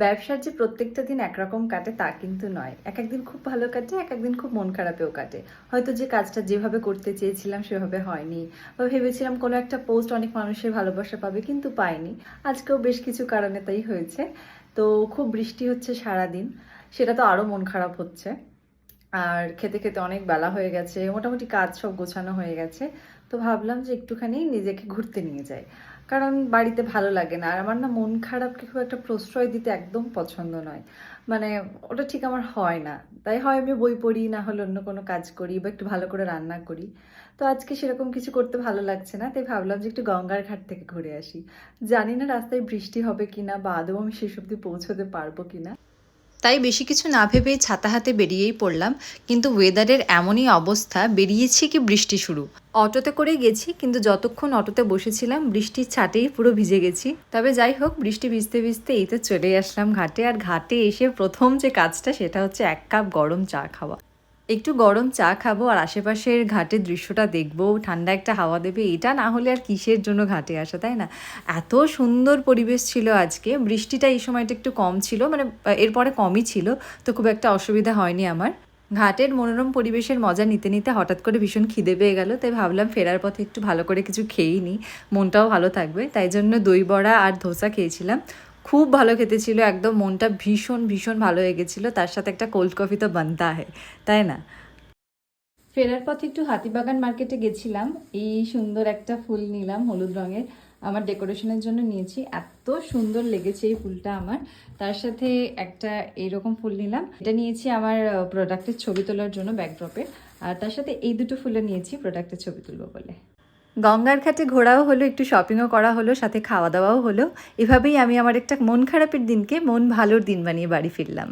ব্যবসার যে প্রত্যেকটা দিন একরকম কাটে তা কিন্তু নয়। একদিন খুব ভালো কাটে, একদিন খুব মন খারাপেও কাটে। হয়তো যে কাজটা যেভাবে করতে চেয়েছিলাম সেভাবে হয়নি, বা ভেবেছিলাম কোনো একটা পোস্ট অনেক মানুষের ভালোবাসা পাবে কিন্তু পাইনি। আজকেও বেশ কিছু কারণে তাই হয়েছে। তো খুব বৃষ্টি হচ্ছে সারাদিন, সেটা তো আরও মন খারাপ হচ্ছে। আর খেতে খেতে অনেক বেলা হয়ে গেছে, মোটামুটি কাজ সব গোছানো হয়ে গেছে। তো ভাবলাম যে একটুখানি নিজেকে ঘুরতে নিয়ে যাই, কারণ বাড়িতে ভালো লাগে না। আর আমার না মন খারাপকে খুব একটা প্রশ্রয় দিতে একদম পছন্দ নয়, মানে ওটা ঠিক আমার হয় না। তাই হয় আমি বই পড়ি, না হলে অন্য কোনো কাজ করি, বা একটু ভালো করে রান্না করি। তো আজকে সেরকম কিছু করতে ভালো লাগছে না, তাই ভাবলাম যে একটু গঙ্গার ঘাট থেকে ঘুরে আসি। জানি না রাস্তায় বৃষ্টি হবে কিনা, বা আদৌ আমি শেষ অবধি পৌঁছতে পারবো কিনা। তাই বেশি কিছু না ভেবেই ছাতা হাতে বেরিয়েই পড়লাম। কিন্তু ওয়েদারের এমনই অবস্থা, বেরিয়েছি কি বৃষ্টি শুরু। অটোতে করে গেছি, কিন্তু যতক্ষণ অটোতে বসেছিলাম বৃষ্টির ছাটেই পুরো ভিজে গেছি। তবে যাই হোক, বৃষ্টি ভিজতে ভিজতে এই তো চলে আসলাম ঘাটে। আর ঘাটে এসে প্রথম যে কাজটা সেটা হচ্ছে 1 কাপ গরম চা খাওয়া। একটু গরম চা খাবো আর আশেপাশের ঘাটের দৃশ্যটা দেখবো, ঠান্ডা একটা হাওয়া দেবে। এটা না হলে আর কিসের জন্য ঘাটে আসা, তাই না? এত সুন্দর পরিবেশ ছিল আজকে। বৃষ্টিটা এই সময়টা একটু কম ছিল, মানে এরপরে কমই ছিল, তো খুব একটা অসুবিধা হয়নি আমার। ঘাটের মনোরম পরিবেশের মজা নিতে নিতে হঠাৎ করে ভীষণ খিদে পেয়ে গেল, তাই ভাবলাম ফেরার পথে একটু ভালো করে কিছু খেয়েই নিই, মনটাও ভালো থাকবে। তাই জন্য দই বড়া আর ধোসা খেয়েছিলাম। খুব ভালো খেতে ছিল, একদম মনটা ভীষণ ভীষণ ভালো হয়ে গেছিলো। তার সাথে একটা কোল্ড কফি তো বানতা হয়, তাই না? ফেরার পথে একটু হাতিবাগান মার্কেটে গেছিলাম। এই সুন্দর একটা ফুল নিলাম, হলুদ রঙের, আমার ডেকোরেশনের জন্য নিয়েছি। এত সুন্দর লেগেছে এই ফুলটা আমার। তার সাথে একটা এইরকম ফুল নিলাম, এটা নিয়েছি আমার প্রোডাক্টের ছবি তোলার জন্য ব্যাকড্রপে। আর তার সাথে এই দুটো ফুলও নিয়েছি প্রোডাক্টের ছবি তুলবো বলে। গঙ্গার ঘাটে ঘোরাও হলো, একটু শপিংও করা হলো, সাথে খাওয়া দাওয়াও হলো। এভাবেই আমি আমার একটা মন খারাপের দিনকে মন ভালোর দিন বানিয়ে বাড়ি ফিরলাম।